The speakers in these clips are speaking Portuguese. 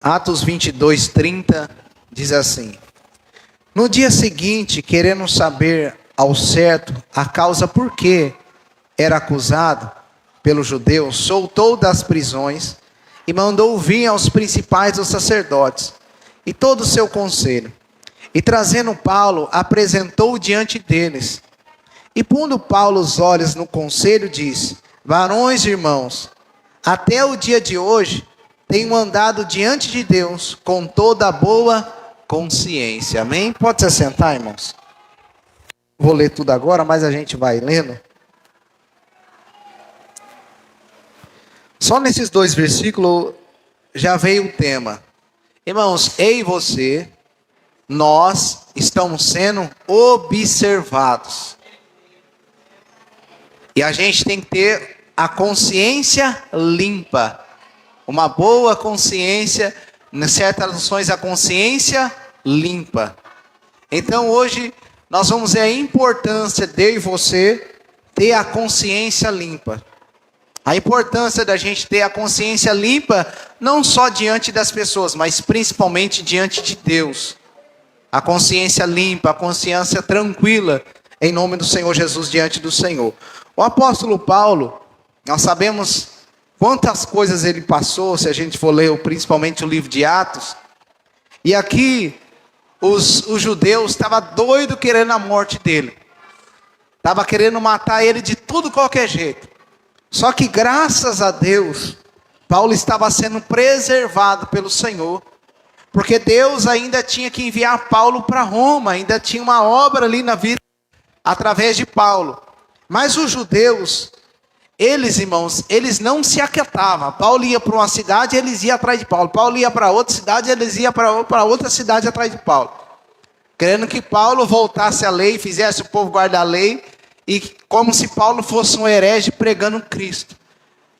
Atos 22:30 diz assim: No dia seguinte, querendo saber ao certo a causa por que era acusado pelos judeus, soltou das prisões e mandou vir aos principais dos sacerdotes e todo o seu conselho. E trazendo Paulo, apresentou-o diante deles. E pondo Paulo os olhos no conselho, disse: Varões e irmãos, até o dia de hoje tenho andado diante de Deus com toda a boa consciência. Amém? Pode se assentar, irmãos. Vou ler tudo agora, mas a gente vai lendo. Só nesses 2 versículos já veio o tema. Irmãos, eu e você, nós estamos sendo observados. E a gente tem que ter a consciência limpa. Uma boa consciência, em certas traduções, a consciência limpa. Então hoje nós vamos ver a importância de eu e você ter a consciência limpa. A importância da gente ter a consciência limpa, não só diante das pessoas, mas principalmente diante de Deus. A consciência limpa, a consciência tranquila, em nome do Senhor Jesus, diante do Senhor. O apóstolo Paulo, nós sabemos quantas coisas ele passou, se a gente for ler principalmente o livro de Atos. E aqui, os judeus estavam doidos querendo a morte dele. Estavam querendo matar ele de tudo qualquer jeito. Só que graças a Deus, Paulo estava sendo preservado pelo Senhor. Porque Deus ainda tinha que enviar Paulo para Roma. Ainda tinha uma obra ali na vida através de Paulo. Mas os judeus, eles, irmãos, eles não se aquietavam. Paulo ia para uma cidade, eles iam atrás de Paulo. Paulo ia para outra cidade, eles iam para outra cidade atrás de Paulo. Querendo que Paulo voltasse à lei, fizesse o povo guardar a lei. E como se Paulo fosse um herege pregando Cristo.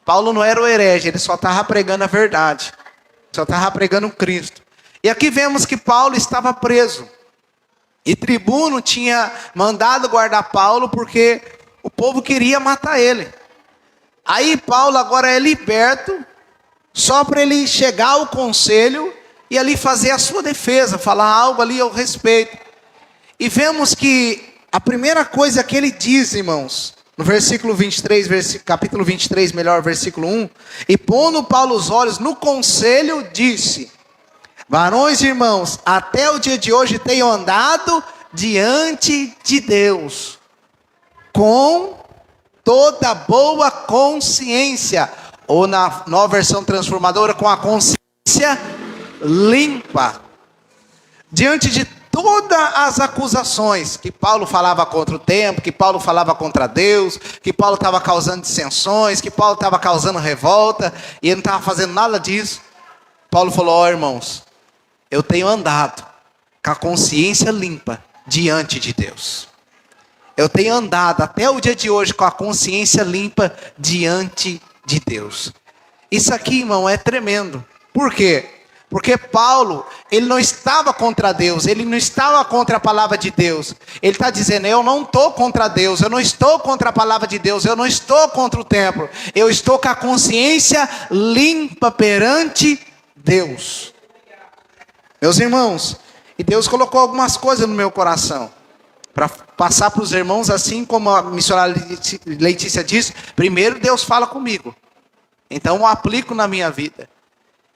Paulo não era o herege, ele só estava pregando a verdade. Só estava pregando Cristo. E aqui vemos que Paulo estava preso. E Tribuno tinha mandado guardar Paulo porque o povo queria matar ele. Aí Paulo agora é liberto, só para ele chegar ao conselho e ali fazer a sua defesa, falar algo ali ao respeito. E vemos que a primeira coisa que ele diz, irmãos, no versículo 23, capítulo 23, melhor, versículo 1, e pondo Paulo os olhos no conselho, disse: Varões e irmãos, até o dia de hoje tenho andado diante de Deus, com toda boa consciência, ou na nova versão transformadora, com a consciência limpa, diante de todas as acusações que Paulo falava contra o templo, que Paulo falava contra Deus, que Paulo estava causando dissensões, que Paulo estava causando revolta, e ele não estava fazendo nada disso. Paulo falou: ó, irmãos, eu tenho andado com a consciência limpa diante de Deus. Eu tenho andado até o dia de hoje com a consciência limpa diante de Deus. Isso aqui, irmão, é tremendo. Por quê? Porque Paulo, ele não estava contra Deus, ele não estava contra a palavra de Deus. Ele está dizendo: eu não estou contra Deus, eu não estou contra a palavra de Deus, eu não estou contra o templo. Eu estou com a consciência limpa perante Deus. Meus irmãos, e Deus colocou algumas coisas no meu coração, para passar para os irmãos, assim como a missionária Letícia disse, primeiro Deus fala comigo. Então eu aplico na minha vida.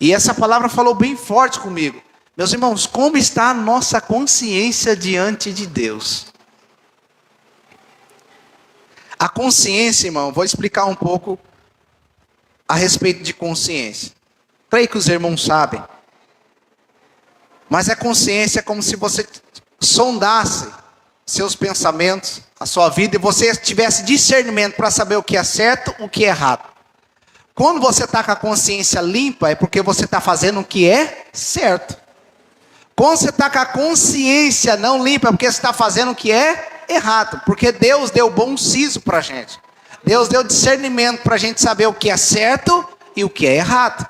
E essa palavra falou bem forte comigo. Meus irmãos, como está a nossa consciência diante de Deus? A consciência, irmão, vou explicar um pouco a respeito de consciência. Creio que os irmãos sabem. Mas a consciência é como se você sondasse seus pensamentos, a sua vida, e você tivesse discernimento para saber o que é certo, o que é errado. Quando você está com a consciência limpa, é porque você está fazendo o que é certo. Quando você está com a consciência não limpa, é porque você está fazendo o que é errado. Porque Deus deu bom siso para a gente. Deus deu discernimento para a gente saber o que é certo e o que é errado.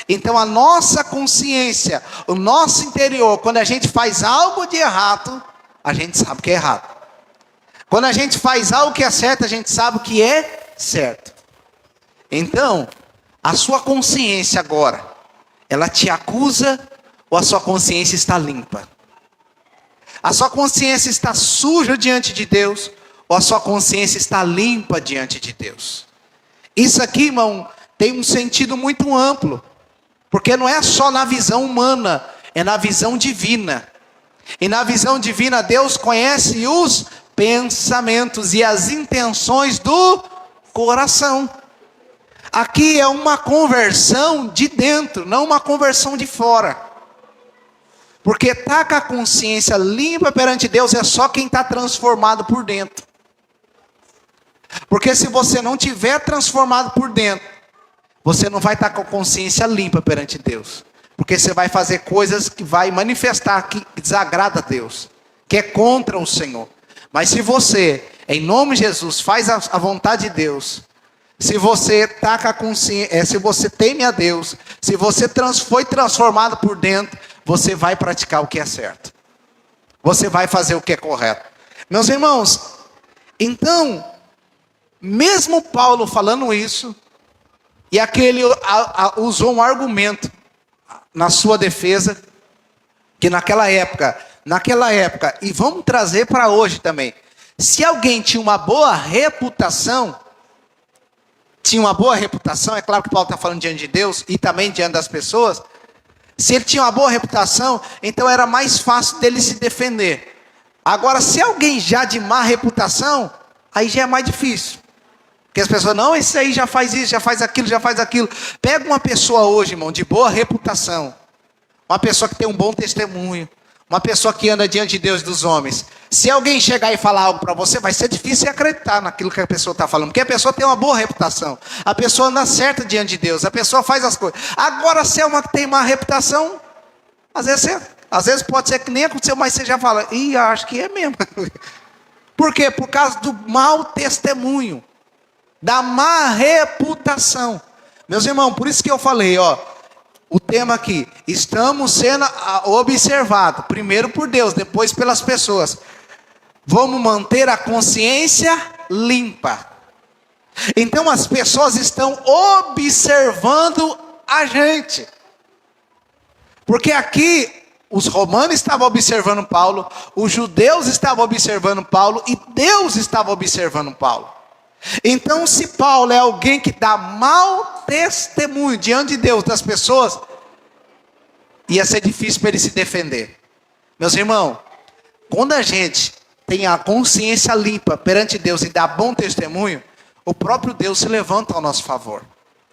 Então a nossa consciência, o nosso interior, quando a gente faz algo de errado, a gente sabe o que é errado. Quando a gente faz algo que é certo, a gente sabe o que é certo. Então, a sua consciência agora, ela te acusa ou a sua consciência está limpa? A sua consciência está suja diante de Deus ou a sua consciência está limpa diante de Deus? Isso aqui, irmão, tem um sentido muito amplo, porque não é só na visão humana, é na visão divina. E na visão divina, Deus conhece os pensamentos e as intenções do coração. Aqui é uma conversão de dentro, não uma conversão de fora. Porque estar com a consciência limpa perante Deus é só quem está transformado por dentro. Porque se você não tiver transformado por dentro, você não vai estar com a consciência limpa perante Deus. Porque você vai fazer coisas que vai manifestar que desagrada a Deus, que é contra o Senhor. Mas se você, em nome de Jesus, faz a vontade de Deus, se você está com a consciência, se você teme a Deus, se você foi transformado por dentro, você vai praticar o que é certo. Você vai fazer o que é correto. Meus irmãos, então, mesmo Paulo falando isso, e aquele usou um argumento na sua defesa, que naquela época, e vamos trazer para hoje também, se alguém tinha uma boa reputação, é claro que Paulo está falando diante de Deus, e também diante das pessoas, se ele tinha uma boa reputação, então era mais fácil dele se defender. Agora, se alguém já de má reputação, aí já é mais difícil. Porque as pessoas, não, esse aí já faz isso, já faz aquilo. Pega uma pessoa hoje, irmão, de boa reputação. Uma pessoa que tem um bom testemunho. Uma pessoa que anda diante de Deus e dos homens. Se alguém chegar e falar algo para você, vai ser difícil acreditar naquilo que a pessoa está falando. Porque a pessoa tem uma boa reputação. A pessoa anda certa diante de Deus. A pessoa faz as coisas. Agora, se é uma que tem má reputação, às vezes pode ser que nem aconteceu, mas você já fala, acho que é mesmo. Por quê? Por causa do mau testemunho. Da má reputação. Meus irmãos, por isso que eu falei, o tema aqui, estamos sendo observados, primeiro por Deus, depois pelas pessoas. Vamos manter a consciência limpa. Então as pessoas estão observando a gente. Porque aqui, os romanos estavam observando Paulo, os judeus estavam observando Paulo, e Deus estava observando Paulo. Então, se Paulo é alguém que dá mau testemunho diante de Deus, das pessoas, ia ser difícil para ele se defender. Meus irmãos, quando a gente tem a consciência limpa perante Deus e dá bom testemunho, o próprio Deus se levanta ao nosso favor.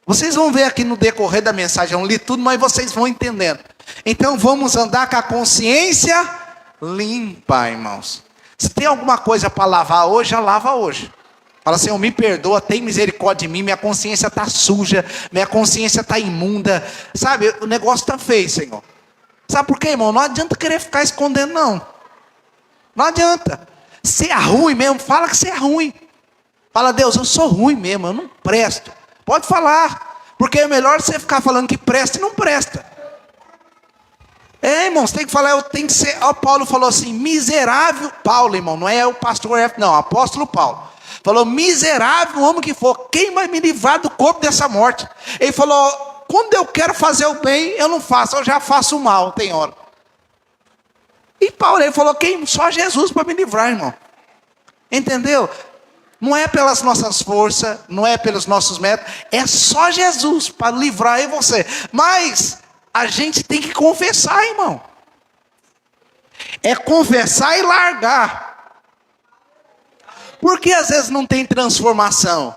Vocês vão ver aqui no decorrer da mensagem, eu não li tudo, mas vocês vão entendendo. Então vamos andar com a consciência limpa, irmãos. Se tem alguma coisa para lavar hoje, já lava hoje. Fala, Senhor, me perdoa, tem misericórdia de mim, minha consciência está suja, minha consciência está imunda. Sabe, o negócio está feio, Senhor. Sabe por quê, irmão? Não adianta querer ficar escondendo, não. Não adianta. Se é ruim mesmo, fala que você é ruim. Fala, Deus, eu sou ruim mesmo, eu não presto. Pode falar, porque é melhor você ficar falando que presta e não presta. Irmãos, tem que falar, eu tenho que ser. Paulo falou assim, miserável. Paulo, irmão, não é o pastor F, não, apóstolo Paulo. Falou, miserável homem que for, quem vai me livrar do corpo dessa morte? Ele falou, quando eu quero fazer o bem, eu não faço, eu já faço o mal, tem hora. E Paulo, ele falou, só Jesus para me livrar, irmão. Entendeu? Não é pelas nossas forças, não é pelos nossos métodos, é só Jesus para livrar eu e você. Mas a gente tem que confessar, irmão. É confessar e largar. Por que às vezes não tem transformação?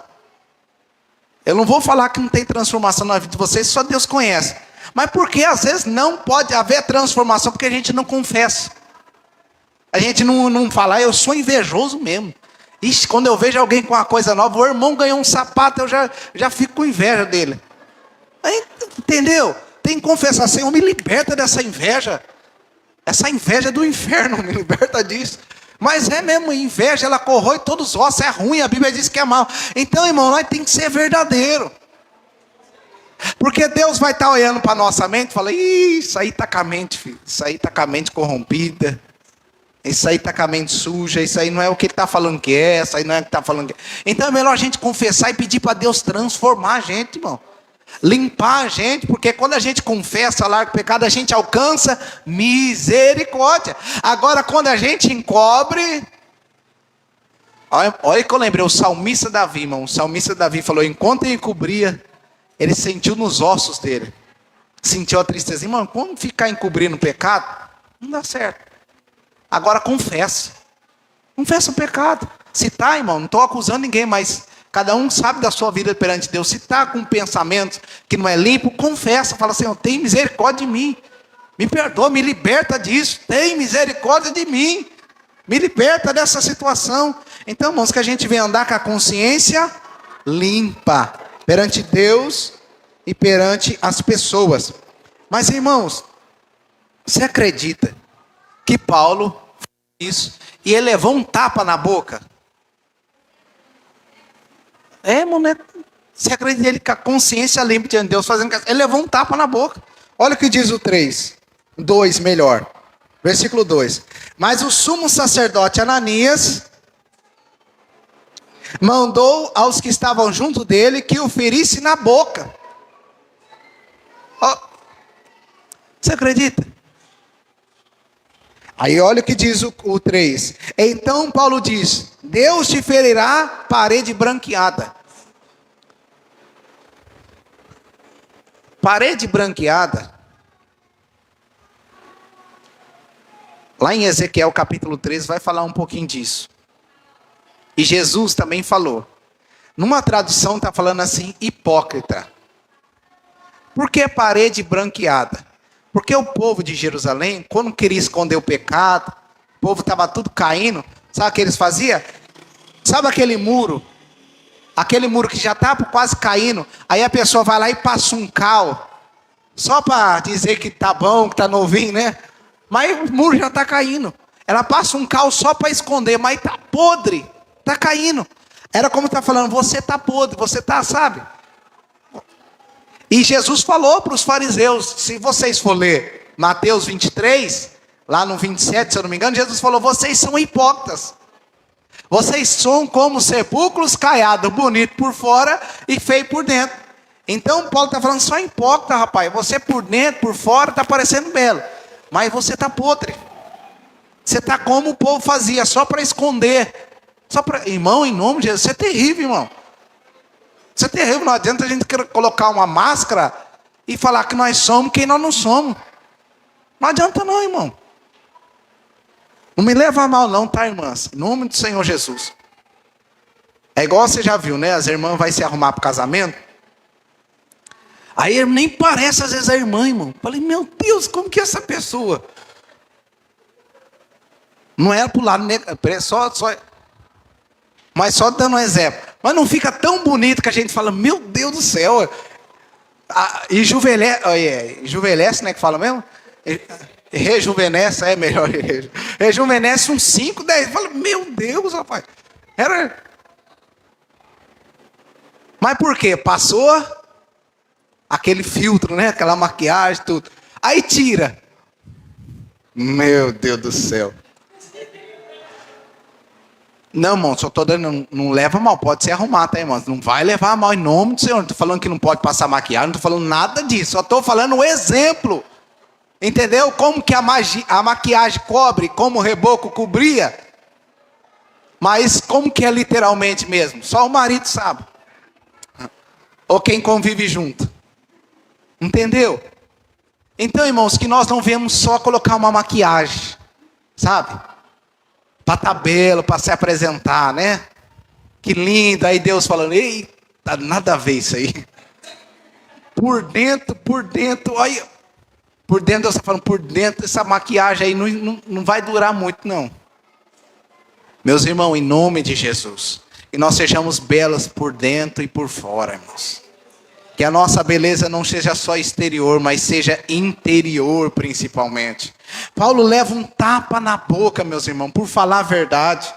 Eu não vou falar que não tem transformação na vida de vocês, só Deus conhece. Mas por que às vezes não pode haver transformação? Porque a gente não confessa. A gente não fala, eu sou invejoso mesmo. Ixi, quando eu vejo alguém com uma coisa nova, o irmão ganhou um sapato, eu já fico com inveja dele. Aí, entendeu? Tem que confessar, Senhor, me liberta dessa inveja. Essa inveja é do inferno, me liberta disso. Mas é mesmo, inveja, ela corrói todos os ossos, é ruim, a Bíblia diz que é mal. Então, irmão, nós tem que ser verdadeiro. Porque Deus vai estar olhando para a nossa mente e falar, isso aí está com a mente, filho. Isso aí está com a mente corrompida. Isso aí está com a mente suja. Isso aí não é o que ele está falando que é. Isso aí não é o que está falando que é. Então é melhor a gente confessar e pedir para Deus transformar a gente, irmão. limpar a gente, porque quando a gente confessa, larga o pecado, a gente alcança misericórdia. Agora, quando a gente encobre, olha que eu lembrei, o salmista Davi, irmão. O salmista Davi falou: enquanto ele encobria, ele sentiu nos ossos dele, sentiu a tristeza. Irmão, quando ficar encobrindo o pecado, não dá certo. Agora confessa o pecado. Se está, irmão, não estou acusando ninguém, mas cada um sabe da sua vida perante Deus. Se está com pensamentos que não é limpo, confessa, fala: Senhor, tem misericórdia de mim, me perdoa, me liberta disso, tem misericórdia de mim, me liberta dessa situação. Então, irmãos, que a gente venha andar com a consciência limpa perante Deus e perante as pessoas. Mas, irmãos, você acredita que Paulo fez isso e ele levou um tapa na boca? Irmão, né? Você acredita ele com a consciência limpa diante de Deus, fazendo ele levou um tapa na boca. Olha o que diz o 2 melhor. Versículo 2. Mas o sumo sacerdote Ananias mandou aos que estavam junto dele que o ferisse na boca. Você acredita? Aí olha o que diz o 3. Então Paulo diz: Deus te ferirá parede branqueada. Parede branqueada. Lá em Ezequiel capítulo 13 vai falar um pouquinho disso. E Jesus também falou. Numa tradução está falando assim: hipócrita. Por que parede branqueada? Porque o povo de Jerusalém, quando queria esconder o pecado, o povo estava tudo caindo, sabe o que eles faziam? Sabe aquele muro? Aquele muro que já estava quase caindo, aí a pessoa vai lá e passa um cal, só para dizer que tá bom, que tá novinho, né? Mas o muro já está caindo. Ela passa um cal só para esconder, mas está podre, está caindo. Era como está falando: você está podre, você está, sabe? E Jesus falou para os fariseus, se vocês for ler Mateus 23, lá no 27, se eu não me engano, Jesus falou: vocês são hipócritas. Vocês são como sepulcros caiados, bonito por fora e feio por dentro. Então Paulo está falando: só hipócrita, rapaz. Você por dentro, por fora, está parecendo belo, mas você está podre. Você está como o povo fazia, só para esconder. Irmão, em nome de Jesus, você é terrível, irmão. Isso é terrível. Não adianta a gente colocar uma máscara e falar que nós somos quem nós não somos. Não adianta não, irmão. Não me leva a mal não, tá, irmãs? Em nome do Senhor Jesus. É igual você já viu, né? As irmãs vão se arrumar para o casamento. Aí nem parece às vezes a irmã, irmão. Falei: meu Deus, como que é essa pessoa? Não era para o lado negativo, mas só dando um exemplo. Mas não fica tão bonito que a gente fala: meu Deus do céu. E juvenesce, né, que fala mesmo? Rejuvenesce, é melhor. Rejuvenesce uns 5, 10. Fala: meu Deus, rapaz. Mas por quê? Passou aquele filtro, né? Aquela maquiagem, tudo. Aí tira. Meu Deus do céu. Não, irmão, só estou dando, não leva mal, pode se arrumar, tá, irmão? Não vai levar mal em nome do Senhor. Não estou falando que não pode passar maquiagem, não estou falando nada disso. Só estou falando um exemplo. Entendeu? Como que a maquiagem cobre, como o reboco cobria. Mas como que é literalmente mesmo? Só o marido sabe. Ou quem convive junto. Entendeu? Então, irmãos, que nós não vemos só colocar uma maquiagem, sabe? Para estar belo, para se apresentar, né? Que lindo. Aí Deus falando: eita, nada a ver isso aí. Por dentro, olha. Por dentro, Deus está falando: por dentro, essa maquiagem aí não vai durar muito, não. Meus irmãos, em nome de Jesus, que nós sejamos belas por dentro e por fora, irmãos. Que a nossa beleza não seja só exterior, mas seja interior principalmente. Paulo leva um tapa na boca, meus irmãos, por falar a verdade.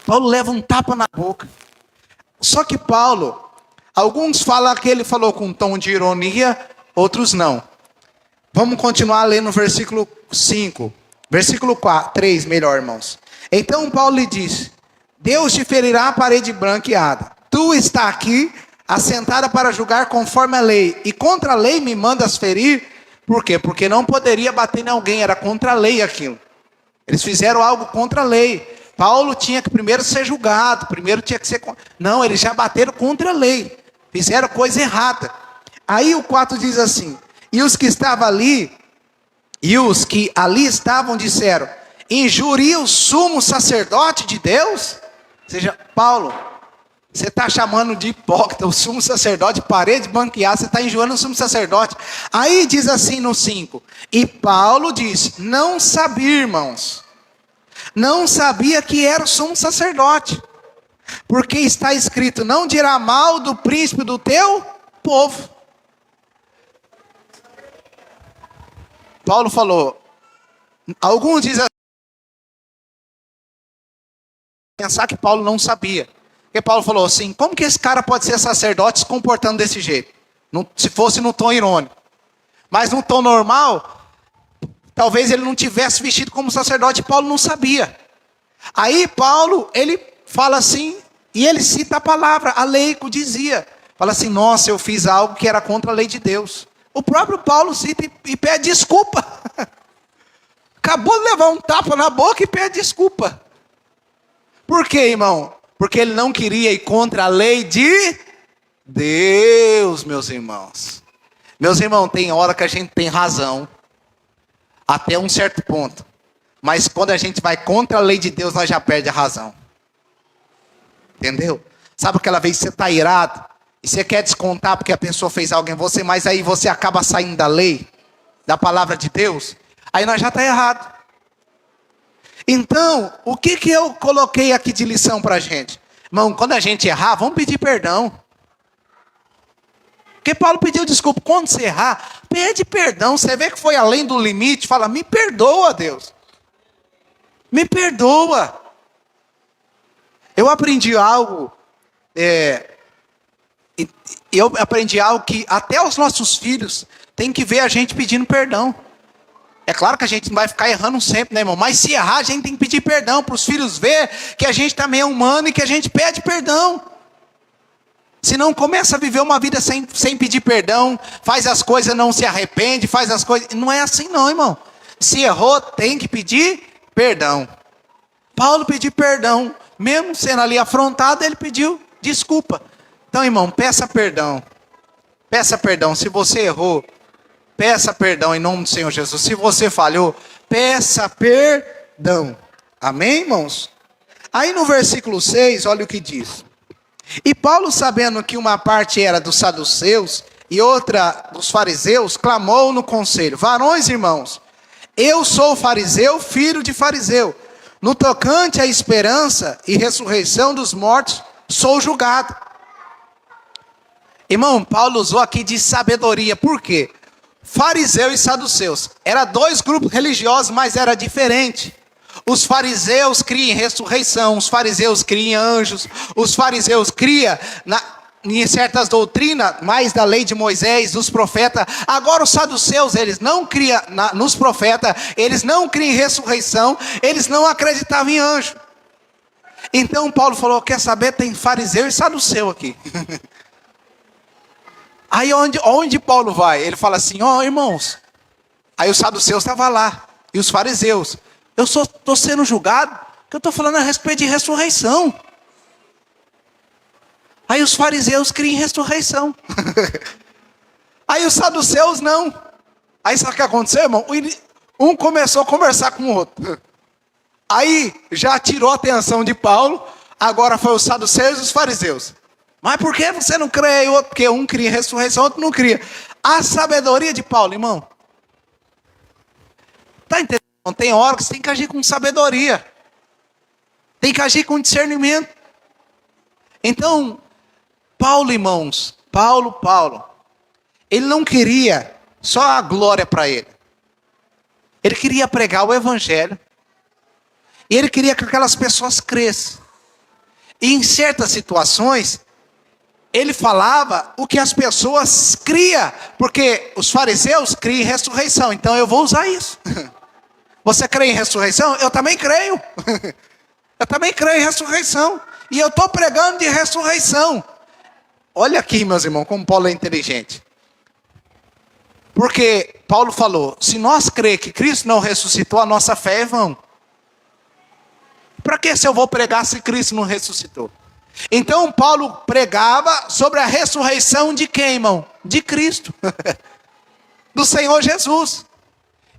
Paulo leva um tapa na boca. Só que Paulo, alguns falam que ele falou com um tom de ironia, outros não. Vamos continuar lendo o versículo 5. Versículo 3, melhor, irmãos. Então Paulo lhe disse: Deus te ferirá a parede branqueada. Tu está aqui assentada para julgar conforme a lei, e contra a lei me mandas ferir. Por quê? Porque não poderia bater em alguém, era contra a lei aquilo. Eles fizeram algo contra a lei. Paulo tinha que primeiro ser julgado, primeiro tinha que ser... Não, eles já bateram contra a lei, fizeram coisa errada. Aí o 4 diz assim: e os que estavam ali, e os que ali estavam disseram: injuria o sumo sacerdote de Deus? Ou seja, Paulo, você está chamando de hipócrita o sumo sacerdote, parede de banquear, você está enjoando o sumo sacerdote. Aí diz assim no 5, e Paulo disse: não sabia, irmãos, não sabia que era o sumo sacerdote, porque está escrito: não dirá mal do príncipe do teu povo. Paulo falou, alguns dizem assim, pensar que Paulo não sabia. Porque Paulo falou assim: como que esse cara pode ser sacerdote se comportando desse jeito? Se fosse no tom irônico. Mas no tom normal, talvez ele não tivesse vestido como sacerdote, Paulo não sabia. Aí Paulo, ele fala assim, e ele cita a palavra, a lei que dizia. Fala assim: nossa, eu fiz algo que era contra a lei de Deus. O próprio Paulo cita e pede desculpa. Acabou de levar um tapa na boca e pede desculpa. Por quê, irmão? Porque ele não queria ir contra a lei de Deus, meus irmãos. Meus irmãos, tem hora que a gente tem razão, até um certo ponto. Mas quando a gente vai contra a lei de Deus, nós já perde a razão. Entendeu? Sabe aquela vez que você está irado, e você quer descontar porque a pessoa fez algo em você, mas aí você acaba saindo da lei, da palavra de Deus, aí nós já está errado. Então, o que eu coloquei aqui de lição para a gente? Irmão, quando a gente errar, vamos pedir perdão. Porque Paulo pediu desculpa. Quando você errar, pede perdão. Você vê que foi além do limite, fala: me perdoa, Deus. Me perdoa. Eu aprendi algo, que até os nossos filhos têm que ver a gente pedindo perdão. É claro que a gente não vai ficar errando sempre, né, irmão? Mas se errar, a gente tem que pedir perdão para os filhos ver que a gente também é humano e que a gente pede perdão. Senão começa a viver uma vida sem pedir perdão, faz as coisas, não se arrepende, faz as coisas... Não é assim não, irmão. Se errou, tem que pedir perdão. Paulo pediu perdão. Mesmo sendo ali afrontado, ele pediu desculpa. Então, irmão, peça perdão. Peça perdão. Se você errou, peça perdão em nome do Senhor Jesus. Se você falhou, peça perdão. Amém, irmãos? Aí no versículo 6, olha o que diz. E Paulo, sabendo que uma parte era dos saduceus e outra dos fariseus, clamou no conselho: varões, irmãos, eu sou fariseu, filho de fariseu. No tocante à esperança e ressurreição dos mortos, sou julgado. Irmão, Paulo usou aqui de sabedoria. Por quê? Fariseu e saduceus. Eram dois grupos religiosos, mas era diferente. Os fariseus criam em ressurreição, os fariseus criam em anjos, os fariseus criam em certas doutrinas, mais da lei de Moisés, dos profetas. Agora os saduceus, eles não criam nos profetas, eles não criam em ressurreição, eles não acreditavam em anjo. Então Paulo falou: quer saber, tem fariseu e saduceu aqui. Aí onde Paulo vai? Ele fala assim: irmãos, aí os saduceus estavam lá, e os fariseus: eu estou sendo julgado, porque eu estou falando a respeito de ressurreição. Aí os fariseus criam ressurreição. Aí os saduceus não. Aí sabe o que aconteceu, irmão? Um começou a conversar com o outro. Aí já tirou a atenção de Paulo. Agora foi os saduceus e os fariseus. Mas por que você não crê? Porque um cria ressurreição, outro não cria. A sabedoria de Paulo, irmão. Está entendendo? Tem hora que você tem que agir com sabedoria. Tem que agir com discernimento. Então, Paulo, irmãos, Paulo, ele não queria só a glória para ele. Ele queria pregar o evangelho. E ele queria que aquelas pessoas crescem. E em certas situações, ele falava o que as pessoas criam. Porque os fariseus criam em ressurreição. Então eu vou usar isso. Você crê em ressurreição? Eu também creio. Eu também creio em ressurreição. E eu estou pregando de ressurreição. Olha aqui, meus irmãos, como Paulo é inteligente. Porque Paulo falou, se nós crer que Cristo não ressuscitou, a nossa fé é vã. Para que se eu vou pregar se Cristo não ressuscitou? Então Paulo pregava sobre a ressurreição de quem, irmão? De Cristo. Do Senhor Jesus.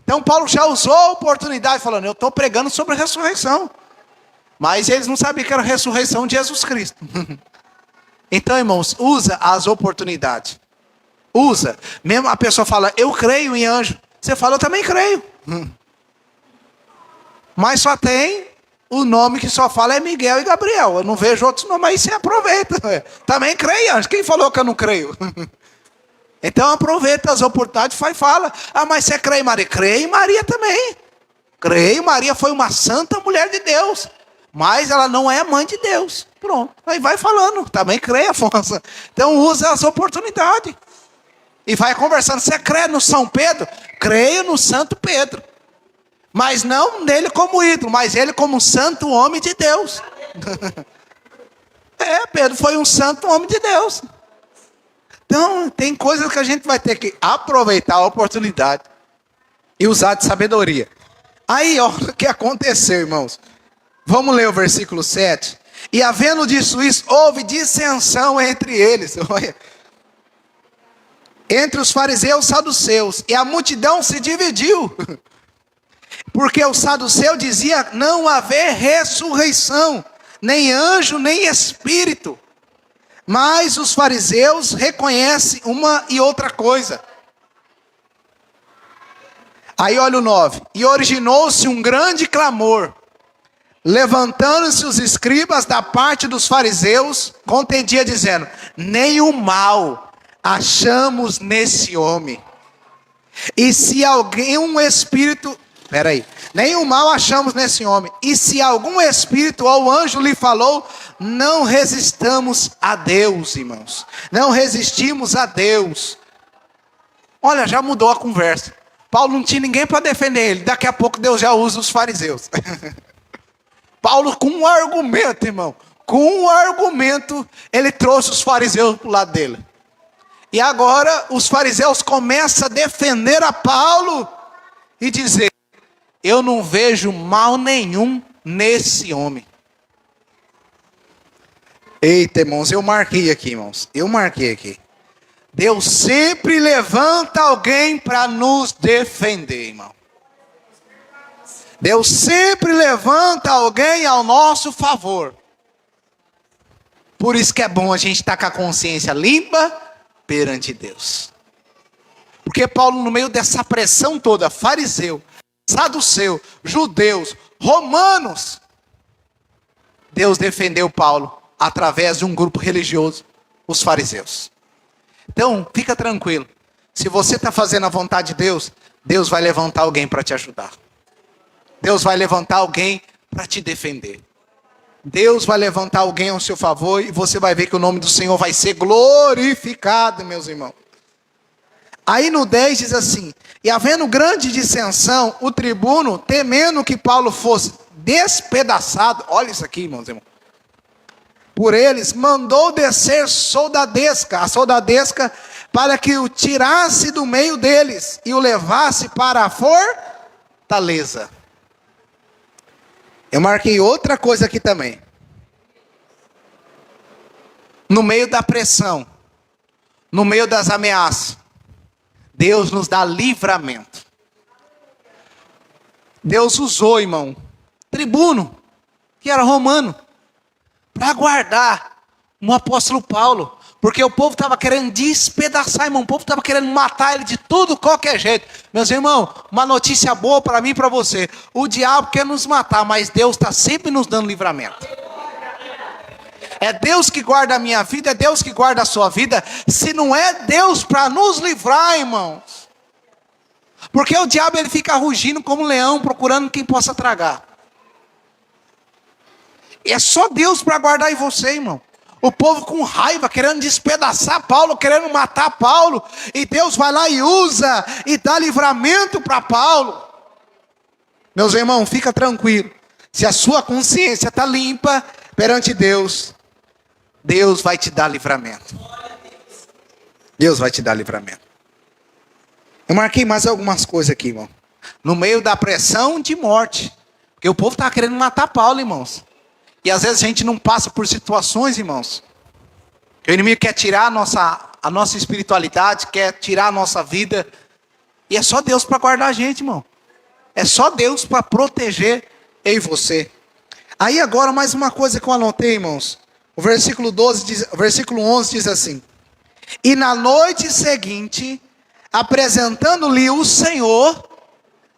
Então Paulo já usou a oportunidade falando, eu estou pregando sobre a ressurreição. Mas eles não sabiam que era a ressurreição de Jesus Cristo. Então, irmãos, usa as oportunidades. Usa. Mesmo a pessoa fala, eu creio em anjo. Você fala, eu também creio. Mas só tem o nome que só fala é Miguel e Gabriel. Eu não vejo outros nomes, aí você aproveita. Também creio em anjo. Quem falou que eu não creio? Então aproveita as oportunidades e fala. Ah, mas você crê em Maria? Creio em Maria também. Creio, Maria foi uma santa mulher de Deus. Mas ela não é mãe de Deus. Pronto. Aí vai falando. Também creio, Afonso. Então usa as oportunidades. E vai conversando. Você crê no São Pedro? Creio no Santo Pedro. Mas não nele como ídolo, mas ele como santo homem de Deus. Pedro foi um santo homem de Deus. Então, tem coisas que a gente vai ter que aproveitar a oportunidade e usar de sabedoria. Aí, olha o que aconteceu, irmãos. Vamos ler o versículo 7. E havendo disso isso, houve dissensão entre eles. Olha. Entre os fariseus e os saduceus. E a multidão se dividiu. Porque o saduceu dizia não haver ressurreição, nem anjo, nem espírito. Mas os fariseus reconhecem uma e outra coisa. Aí olha o 9. E originou-se um grande clamor. Levantando-se os escribas da parte dos fariseus, contendia dizendo, nem o mal achamos nesse homem. E se algum espírito... nenhum mal achamos nesse homem. E se algum espírito ou anjo lhe falou, não resistamos a Deus, irmãos. Não resistimos a Deus. Olha, já mudou a conversa. Paulo não tinha ninguém para defender ele. Daqui a pouco Deus já usa os fariseus. Paulo com um argumento, irmão. Com um argumento, ele trouxe os fariseus para o lado dele. E agora os fariseus começam a defender a Paulo e dizer, eu não vejo mal nenhum nesse homem. Eita, irmãos, eu marquei aqui, irmãos. Eu marquei aqui. Deus sempre levanta alguém para nos defender, irmão. Deus sempre levanta alguém ao nosso favor. Por isso que é bom a gente estar com a consciência limpa perante Deus. Porque Paulo, no meio dessa pressão toda, fariseu, saduceu, judeus, romanos, Deus defendeu Paulo através de um grupo religioso, os fariseus. Então, fica tranquilo. Se você está fazendo a vontade de Deus, Deus vai levantar alguém para te ajudar. Deus vai levantar alguém para te defender. Deus vai levantar alguém ao seu favor e você vai ver que o nome do Senhor vai ser glorificado, meus irmãos. Aí no 10 diz assim, e havendo grande dissensão, o tribuno, temendo que Paulo fosse despedaçado, olha isso aqui, irmãos, por eles, mandou descer a soldadesca, para que o tirasse do meio deles e o levasse para a fortaleza. Eu marquei outra coisa aqui também. No meio da pressão, no meio das ameaças, Deus nos dá livramento. Deus usou, irmão, tribuno, que era romano, para guardar o apóstolo Paulo. Porque o povo estava querendo despedaçar, irmão. O povo estava querendo matar ele de tudo, qualquer jeito. Meus irmãos, uma notícia boa para mim e para você. O diabo quer nos matar, mas Deus está sempre nos dando livramento. É Deus que guarda a minha vida, é Deus que guarda a sua vida. Se não é Deus para nos livrar, irmãos. Porque o diabo ele fica rugindo como um leão, procurando quem possa tragar. É só Deus para guardar em você, irmão. O povo com raiva, querendo despedaçar Paulo, querendo matar Paulo. E Deus vai lá e usa, e dá livramento para Paulo. Meus irmãos, fica tranquilo. Se a sua consciência está limpa perante Deus, Deus vai te dar livramento. Deus vai te dar livramento. Eu marquei mais algumas coisas aqui, irmão. No meio da pressão de morte. Porque o povo está querendo matar Paulo, irmãos. E às vezes a gente não passa por situações, irmãos. Que o inimigo quer tirar a nossa espiritualidade, quer tirar a nossa vida. E é só Deus para guardar a gente, irmão. É só Deus para proteger eu e você. Aí agora mais uma coisa que eu anotei, irmãos. O versículo 11 diz assim: e na noite seguinte, apresentando-lhe o Senhor,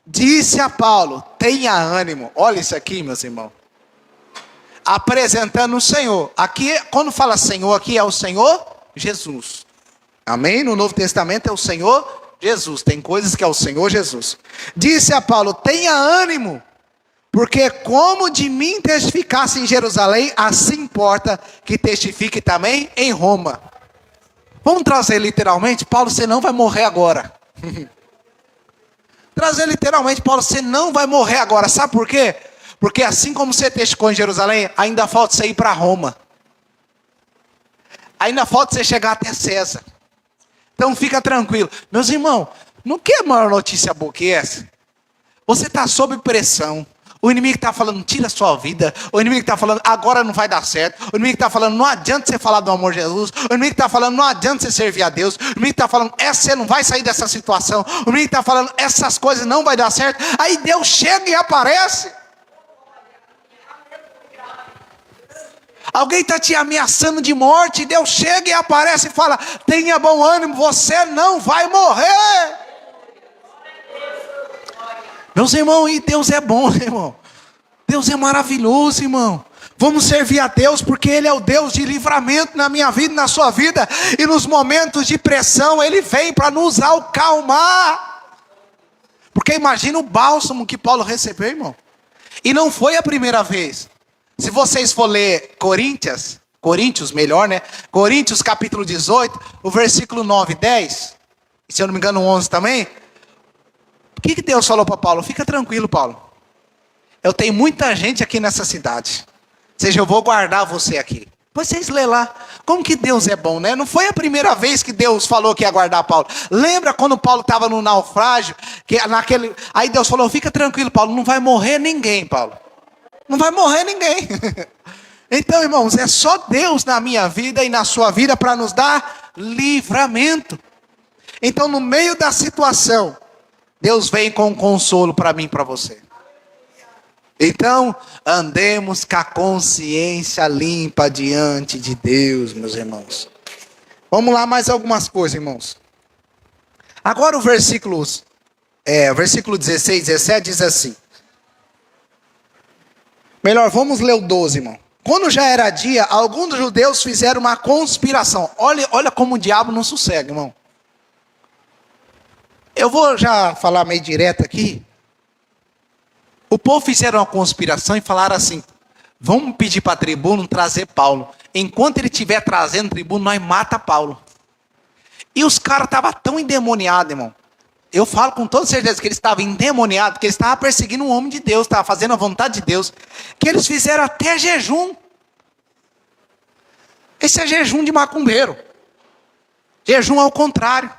disse a Paulo: tenha ânimo. Olha isso aqui, meus irmãos. Apresentando o Senhor. Aqui, quando fala Senhor, aqui é o Senhor Jesus. Amém? No Novo Testamento é o Senhor Jesus. Tem coisas que é o Senhor Jesus. Disse a Paulo: tenha ânimo, porque como de mim testificasse em Jerusalém, assim importa que testifique também em Roma. Vamos trazer literalmente, Paulo, você não vai morrer agora. Trazer literalmente, Paulo, você não vai morrer agora. Sabe por quê? Porque assim como você testificou em Jerusalém, ainda falta você ir para Roma. Ainda falta você chegar até César. Então fica tranquilo. Meus irmãos, não quer maior notícia boa que essa? Você está sob pressão. O inimigo está falando, tira a sua vida. O inimigo está falando, agora não vai dar certo. O inimigo está falando, não adianta você falar do amor de Jesus. O inimigo está falando, não adianta você servir a Deus. O inimigo está falando, você não vai sair dessa situação. O inimigo está falando, essas coisas não vai dar certo. Aí Deus chega e aparece. Alguém está te ameaçando de morte. Deus chega e aparece e fala, tenha bom ânimo, você não vai morrer. Meus irmãos, e Deus é bom, irmão. Deus é maravilhoso, irmão. Vamos servir a Deus porque Ele é o Deus de livramento na minha vida e na sua vida. E nos momentos de pressão Ele vem para nos acalmar. Porque imagina o bálsamo que Paulo recebeu, irmão. E não foi a primeira vez. Se vocês for ler Coríntios melhor, né? Coríntios capítulo 18, o versículo 9 e 10. E se eu não me engano 11 também. O que Deus falou para Paulo? Fica tranquilo, Paulo. Eu tenho muita gente aqui nessa cidade. Ou seja, eu vou guardar você aqui. Depois vocês lêem lá. Como que Deus é bom, né? Não foi a primeira vez que Deus falou que ia guardar Paulo. Lembra quando Paulo estava no naufrágio? Aí Deus falou, fica tranquilo, Paulo. Não vai morrer ninguém, Paulo. Não vai morrer ninguém. Então, irmãos, é só Deus na minha vida e na sua vida para nos dar livramento. Então, no meio da situação, Deus vem com consolo para mim e para você. Então, andemos com a consciência limpa diante de Deus, meus irmãos. Vamos lá, mais algumas coisas, irmãos. Agora o versículo 16, 17 diz assim. Melhor, vamos ler o 12, irmão. Quando já era dia, alguns dos judeus fizeram uma conspiração. Olha como o diabo não sossega, irmão. Eu vou já falar meio direto aqui. O povo fizeram uma conspiração e falaram assim, vamos pedir para tribuno trazer Paulo. Enquanto ele estiver trazendo tribuno, nós mata Paulo. E os caras estavam tão endemoniados, irmão. Eu falo com toda certeza que eles estavam endemoniados, porque eles estavam perseguindo um homem de Deus, estavam fazendo a vontade de Deus, que eles fizeram até jejum. Esse é jejum de macumbeiro. Jejum ao contrário.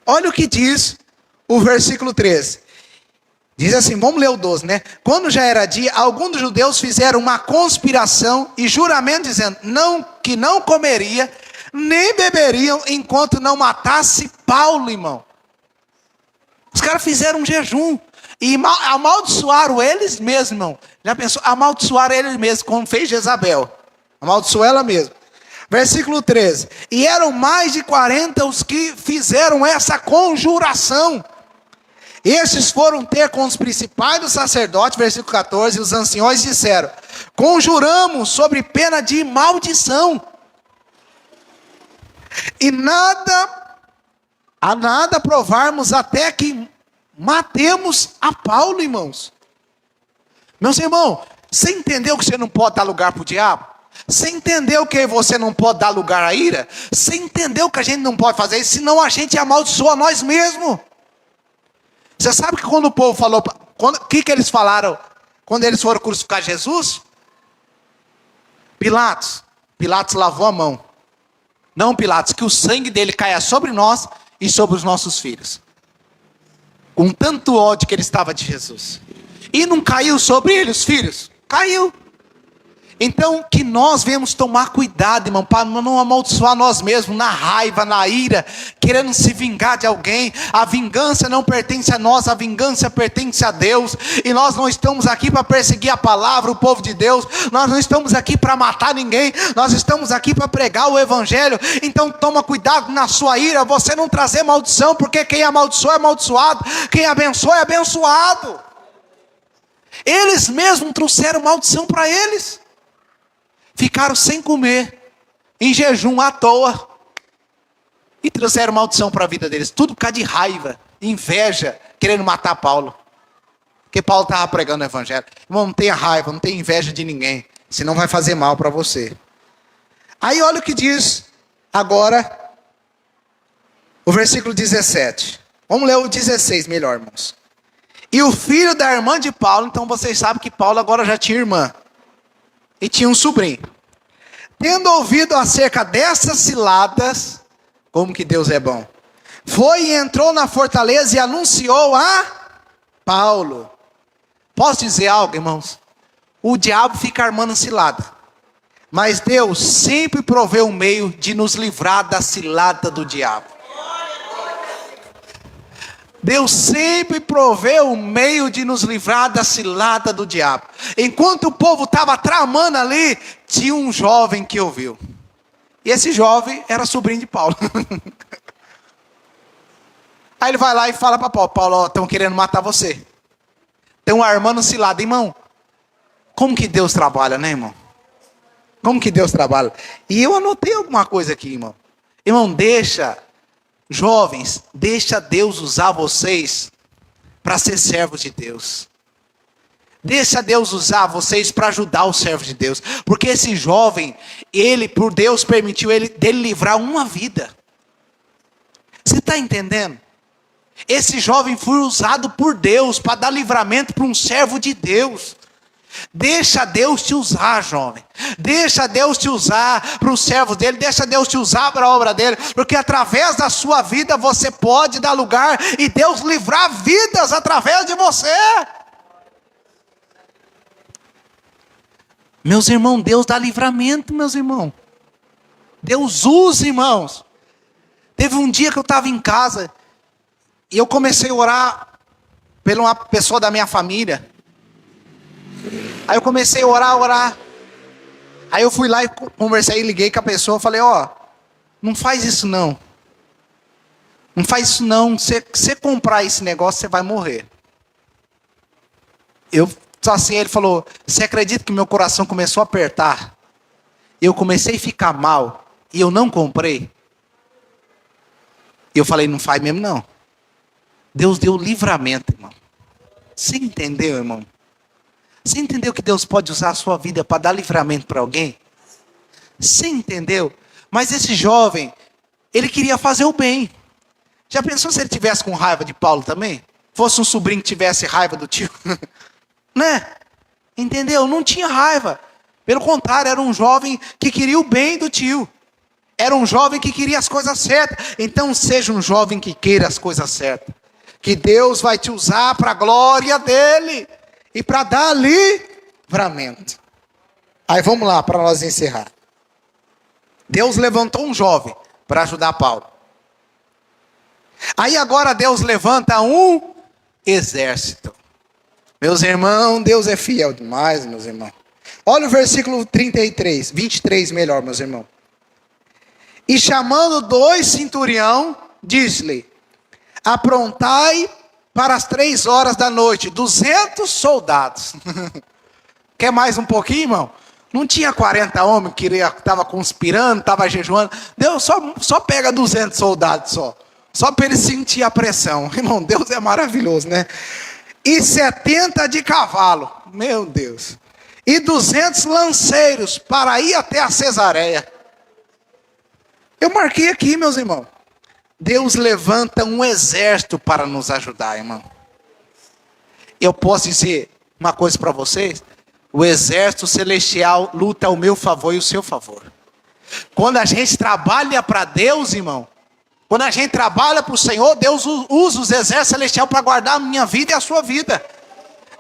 Olha o que diz o versículo 13. Diz assim, vamos ler o 12, né? Quando já era dia, alguns dos judeus fizeram uma conspiração e juramento dizendo que não comeria, nem beberiam enquanto não matasse Paulo, irmão. Os caras fizeram um jejum e amaldiçoaram eles mesmos, irmão. Já pensou? Amaldiçoaram eles mesmos, como fez Jezabel. Amaldiçoou ela mesma. Versículo 13. E eram mais de 40 os que fizeram essa conjuração. Estes foram ter com os principais dos sacerdotes, versículo 14, e os anciões disseram, conjuramos sobre pena de maldição. E a nada provarmos até que matemos a Paulo, irmãos. Meus irmãos, você entendeu que você não pode dar lugar para o diabo? Você entendeu que você não pode dar lugar à ira? Você entendeu que a gente não pode fazer isso, senão a gente amaldiçoa nós mesmos. Você sabe que quando o povo falou, o que eles falaram quando eles foram crucificar Jesus? Pilatos, Pilatos lavou a mão. Não, Pilatos, que o sangue dele caia sobre nós e sobre os nossos filhos. Com tanto ódio que ele estava de Jesus. E não caiu sobre ele, os filhos? Caiu. Então, que nós venhamos tomar cuidado, irmão, para não amaldiçoar nós mesmos, na raiva, na ira, querendo se vingar de alguém. A vingança não pertence a nós, a vingança pertence a Deus. E nós não estamos aqui para perseguir a palavra, o povo de Deus. Nós não estamos aqui para matar ninguém. Nós estamos aqui para pregar o evangelho. Então, toma cuidado na sua ira, você não trazer maldição, porque quem amaldiçoa é amaldiçoado, quem abençoa é abençoado. Eles mesmos trouxeram maldição para eles. Ficaram sem comer, em jejum à toa, e trouxeram maldição para a vida deles, tudo por causa de raiva, inveja, querendo matar Paulo, porque Paulo estava pregando o evangelho. Irmão, não tenha raiva, não tenha inveja de ninguém, senão vai fazer mal para você. Aí olha o que diz agora, o versículo 17, vamos ler o 16 melhor, irmãos. E o filho da irmã de Paulo, então vocês sabem que Paulo agora já tinha irmã, e tinha um sobrinho. Tendo ouvido acerca dessas ciladas, como que Deus é bom, foi e entrou na fortaleza e anunciou a Paulo. Posso dizer algo, irmãos? O diabo fica armando cilada, mas Deus sempre provê um meio de nos livrar da cilada do diabo. Deus sempre proveu um meio de nos livrar da cilada do diabo. Enquanto o povo estava tramando ali, tinha um jovem que ouviu. E esse jovem era sobrinho de Paulo. Aí ele vai lá e fala para Paulo: Paulo, estão querendo matar você. Estão armando cilada. Irmão, como que Deus trabalha, né, irmão? Como que Deus trabalha? E eu anotei alguma coisa aqui, irmão. Irmão, jovens, deixa Deus usar vocês para ser servos de Deus. Deixa Deus usar vocês para ajudar os servos de Deus. Porque esse jovem, por Deus permitiu dele livrar uma vida. Você está entendendo? Esse jovem foi usado por Deus para dar livramento para um servo de Deus. Deixa Deus te usar, jovem. Deixa Deus te usar para os servos dele. Deixa Deus te usar para a obra dele. Porque através da sua vida você pode dar lugar e Deus livrar vidas através de você. Meus irmãos, Deus dá livramento, meus irmãos. Deus usa, irmãos. Teve um dia que eu estava em casa e eu comecei a orar por uma pessoa da minha família. Aí eu comecei a orar. Aí eu fui lá e conversei, liguei com a pessoa, falei: não faz isso não. Não faz isso não, se você comprar esse negócio, você vai morrer. Ele falou: você acredita que meu coração começou a apertar? Eu comecei a ficar mal, e eu não comprei. E eu falei: não faz mesmo não. Deus deu livramento, irmão. Você entendeu, irmão? Você entendeu que Deus pode usar a sua vida para dar livramento para alguém? Você entendeu? Mas esse jovem, ele queria fazer o bem. Já pensou se ele tivesse com raiva de Paulo também? Fosse um sobrinho que tivesse raiva do tio? Né? Entendeu? Não tinha raiva. Pelo contrário, era um jovem que queria o bem do tio. Era um jovem que queria as coisas certas. Então seja um jovem que queira as coisas certas. Que Deus vai te usar para a glória dele. E para dar livramento. Aí vamos lá, para nós encerrar. Deus levantou um jovem para ajudar Paulo. Aí agora Deus levanta um exército. Meus irmãos, Deus é fiel demais, meus irmãos. Olha o versículo 23 melhor, meus irmãos. E chamando 2 centurião, disse-lhe: aprontai para as 3 horas da noite, 200 soldados. Quer mais um pouquinho, irmão? Não tinha 40 homens que estavam conspirando, estavam jejuando. Deus só pega 200 soldados só. Só para ele sentir a pressão. Irmão, Deus é maravilhoso, né? E 70 de cavalo. Meu Deus. E 200 lanceiros para ir até a Cesareia. Eu marquei aqui, meus irmãos. Deus levanta um exército para nos ajudar, irmão. Eu posso dizer uma coisa para vocês? O exército celestial luta ao meu favor e o seu favor. Quando a gente trabalha para Deus, irmão, quando a gente trabalha para o Senhor, Deus usa os exércitos celestiais para guardar a minha vida e a sua vida.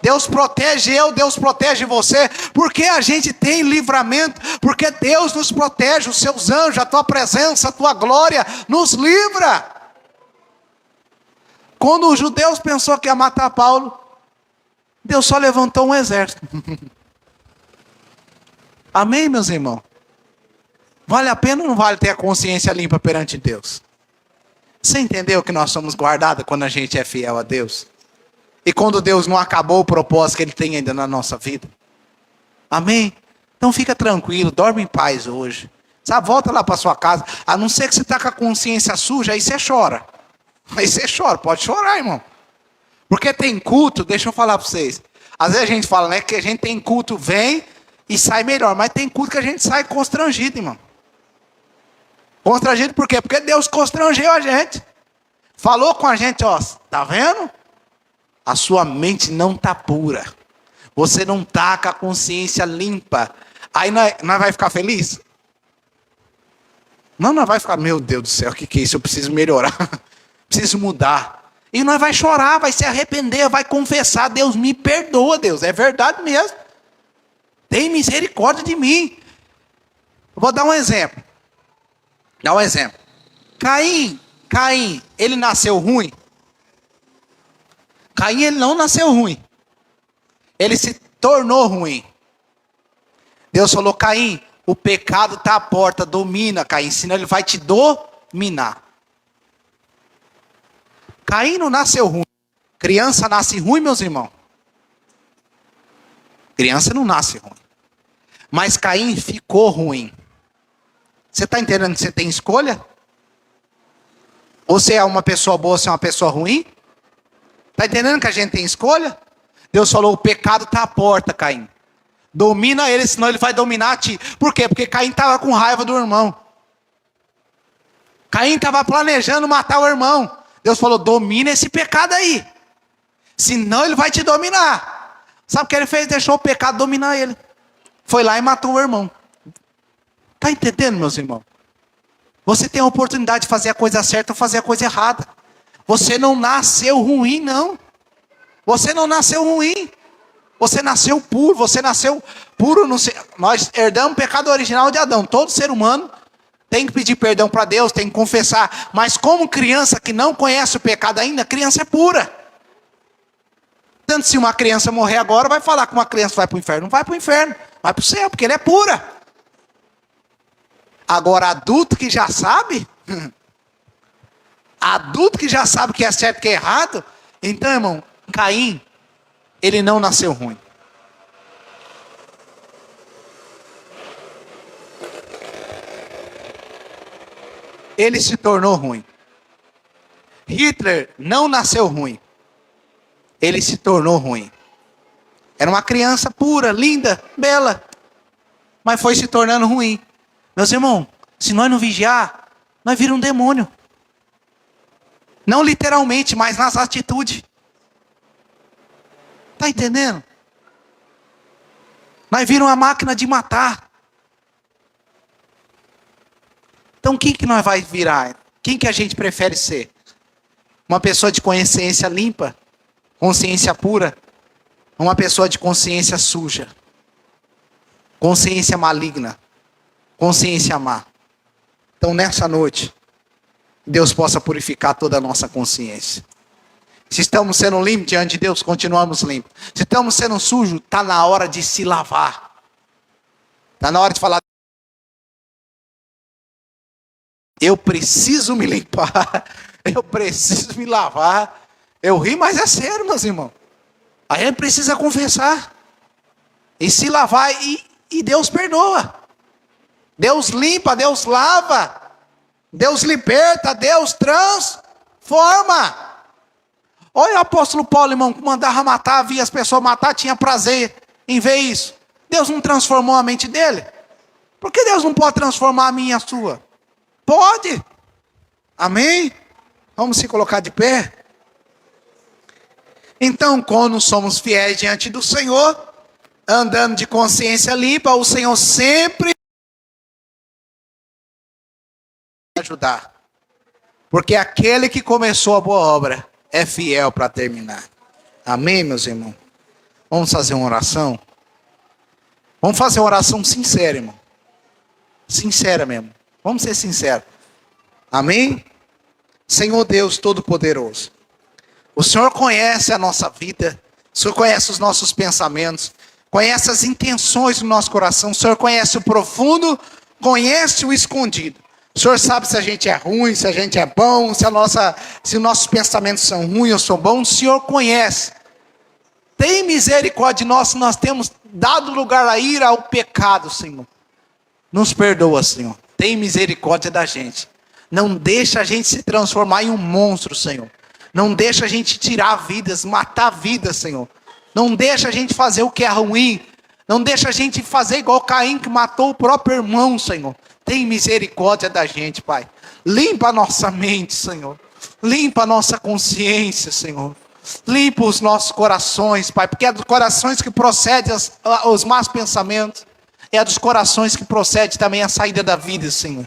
Deus protege eu, Deus protege você, porque a gente tem livramento, porque Deus nos protege, os seus anjos, a tua presença, a tua glória nos livra. Quando os judeus pensou que ia matar Paulo, Deus só levantou um exército. Amém, meus irmãos? Vale a pena ou não vale ter a consciência limpa perante Deus? Você entendeu que nós somos guardados quando a gente é fiel a Deus? E quando Deus não acabou o propósito que Ele tem ainda na nossa vida? Amém? Então fica tranquilo, dorme em paz hoje. Sabe, volta lá para sua casa. A não ser que você está com a consciência suja, aí você chora. Aí você chora, pode chorar, irmão. Porque tem culto, deixa eu falar para vocês. Às vezes a gente fala, né, que a gente tem culto, vem e sai melhor. Mas tem culto que a gente sai constrangido, irmão. Constrangido por quê? Porque Deus constrangeu a gente. Falou com a gente, ó, tá vendo? A sua mente não está pura. Você não está com a consciência limpa. Aí nós vai ficar feliz? Não, nós vai ficar, meu Deus do céu, o que é isso? Eu preciso melhorar. Preciso mudar. E nós vai chorar, vai se arrepender, vai confessar. Deus, me perdoa, Deus. É verdade mesmo. Tem misericórdia de mim. Eu vou dar um exemplo. Dá um exemplo. Caim, ele nasceu ruim? Caim, ele não nasceu ruim. Ele se tornou ruim. Deus falou, Caim, o pecado está à porta, domina, Caim, senão ele vai te dominar. Caim não nasceu ruim. Criança nasce ruim, meus irmãos? Criança não nasce ruim. Mas Caim ficou ruim. Você está entendendo que você tem escolha? Ou você é uma pessoa boa, ou você é uma pessoa ruim? Está entendendo que a gente tem escolha? Deus falou, o pecado está à porta, Caim. Domina ele, senão ele vai dominar a ti. Por quê? Porque Caim estava com raiva do irmão. Caim estava planejando matar o irmão. Deus falou, domina esse pecado aí. Senão ele vai te dominar. Sabe o que ele fez? Deixou o pecado dominar ele. Foi lá e matou o irmão. Está entendendo, meus irmãos? Você tem a oportunidade de fazer a coisa certa ou fazer a coisa errada. Você não nasceu ruim, não. Você não nasceu ruim. Você nasceu puro. Você nasceu puro. Nós herdamos o pecado original de Adão. Todo ser humano tem que pedir perdão para Deus, tem que confessar. Mas como criança que não conhece o pecado ainda, criança é pura. Tanto se uma criança morrer agora, vai falar que uma criança vai para o inferno. Não vai para o inferno, vai para o céu, porque ele é pura. Agora, adulto que já sabe, adulto que já sabe que é certo e que é errado, então, irmão, Caim, ele não nasceu ruim. Ele se tornou ruim. Hitler não nasceu ruim. Ele se tornou ruim. Era uma criança pura, linda, bela, mas foi se tornando ruim. Meus irmãos, se nós não vigiar, nós viramos um demônio. Não literalmente, mas nas atitudes. Está entendendo? Nós viramos uma máquina de matar. Então quem que nós vai virar? Quem que a gente prefere ser? Uma pessoa de consciência limpa? Consciência pura? Uma pessoa de consciência suja? Consciência maligna? Consciência má? Então nessa noite, Deus possa purificar toda a nossa consciência. Se estamos sendo limpos diante de Deus, continuamos limpos. Se estamos sendo sujos, está na hora de se lavar. Está na hora de falar, eu preciso me limpar, eu preciso me lavar. Eu ri, mas é sério, meus irmãos. A gente precisa confessar. E se lavar, e Deus perdoa. Deus limpa, Deus lava. Deus liberta, Deus transforma. Olha o apóstolo Paulo, irmão, que mandava matar, via as pessoas matar, tinha prazer em ver isso. Deus não transformou a mente dele? Por que Deus não pode transformar a minha e a sua? Pode. Amém? Vamos se colocar de pé. Então, quando somos fiéis diante do Senhor, andando de consciência limpa, o Senhor sempre ajudar. Porque aquele que começou a boa obra é fiel para terminar. Amém, meus irmãos? Vamos fazer uma oração? Vamos fazer uma oração sincera, irmão. Sincera mesmo. Vamos ser sinceros. Amém? Senhor Deus Todo-Poderoso, o Senhor conhece a nossa vida, o Senhor conhece os nossos pensamentos, conhece as intenções do nosso coração, o Senhor conhece o profundo, conhece o escondido. O Senhor sabe se a gente é ruim, se a gente é bom, se os nossos pensamentos são ruins ou são bons. O Senhor conhece. Tem misericórdia de nós se nós temos dado lugar à ira, ao pecado, Senhor. Nos perdoa, Senhor. Tem misericórdia da gente. Não deixa a gente se transformar em um monstro, Senhor. Não deixa a gente tirar vidas, matar vidas, Senhor. Não deixa a gente fazer o que é ruim. Não deixa a gente fazer igual Caim, que matou o próprio irmão, Senhor. Tem misericórdia da gente, Pai. Limpa a nossa mente, Senhor. Limpa a nossa consciência, Senhor. Limpa os nossos corações, Pai. Porque é dos corações que procedem os maus pensamentos. É dos corações que procede também a saída da vida, Senhor.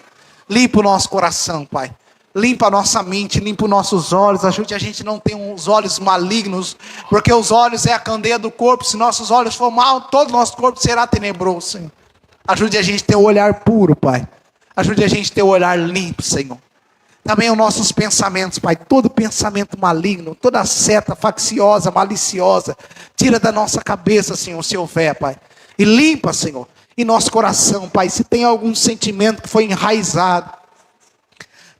Limpa o nosso coração, Pai. Limpa a nossa mente, limpa os nossos olhos. Ajude a gente a não ter uns olhos malignos. Porque os olhos é a candeia do corpo. Se nossos olhos for mal, todo o nosso corpo será tenebroso, Senhor. Ajude a gente a ter o olhar puro, Pai. Ajude a gente a ter o olhar limpo, Senhor. Também os nossos pensamentos, Pai. Todo pensamento maligno, toda seta facciosa, maliciosa. Tira da nossa cabeça, Senhor, se houver, Pai. E limpa, Senhor, em nosso coração, Pai. Se tem algum sentimento que foi enraizado.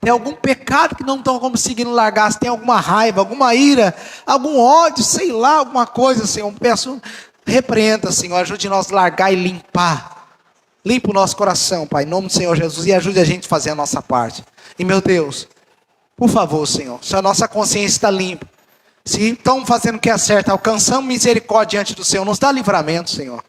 Tem algum pecado que não estão conseguindo largar. Se tem alguma raiva, alguma ira, algum ódio, sei lá, alguma coisa, Senhor. Peço, repreenda, Senhor. Ajude nós a largar e limpar. Limpa o nosso coração, Pai, em nome do Senhor Jesus, e ajude a gente a fazer a nossa parte. E meu Deus, por favor, Senhor, se a nossa consciência está limpa, se estamos fazendo o que é certo, alcançamos misericórdia diante do Senhor, nos dá livramento, Senhor.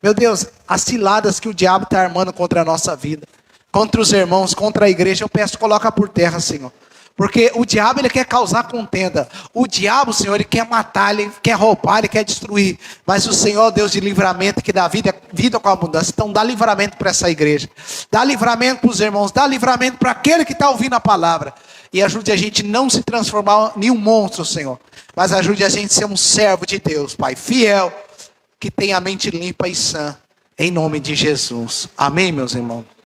Meu Deus, as ciladas que o diabo está armando contra a nossa vida, contra os irmãos, contra a igreja, eu peço, coloca por terra, Senhor. Porque o diabo, ele quer causar contenda. O diabo, Senhor, ele quer matar, ele quer roubar, ele quer destruir. Mas o Senhor, Deus de livramento, que dá vida com abundância. Então dá livramento para essa igreja. Dá livramento para os irmãos. Dá livramento para aquele que está ouvindo a palavra. E ajude a gente não se transformar em um monstro, Senhor. Mas ajude a gente a ser um servo de Deus, Pai. Fiel, que tem a mente limpa e sã. Em nome de Jesus. Amém, meus irmãos.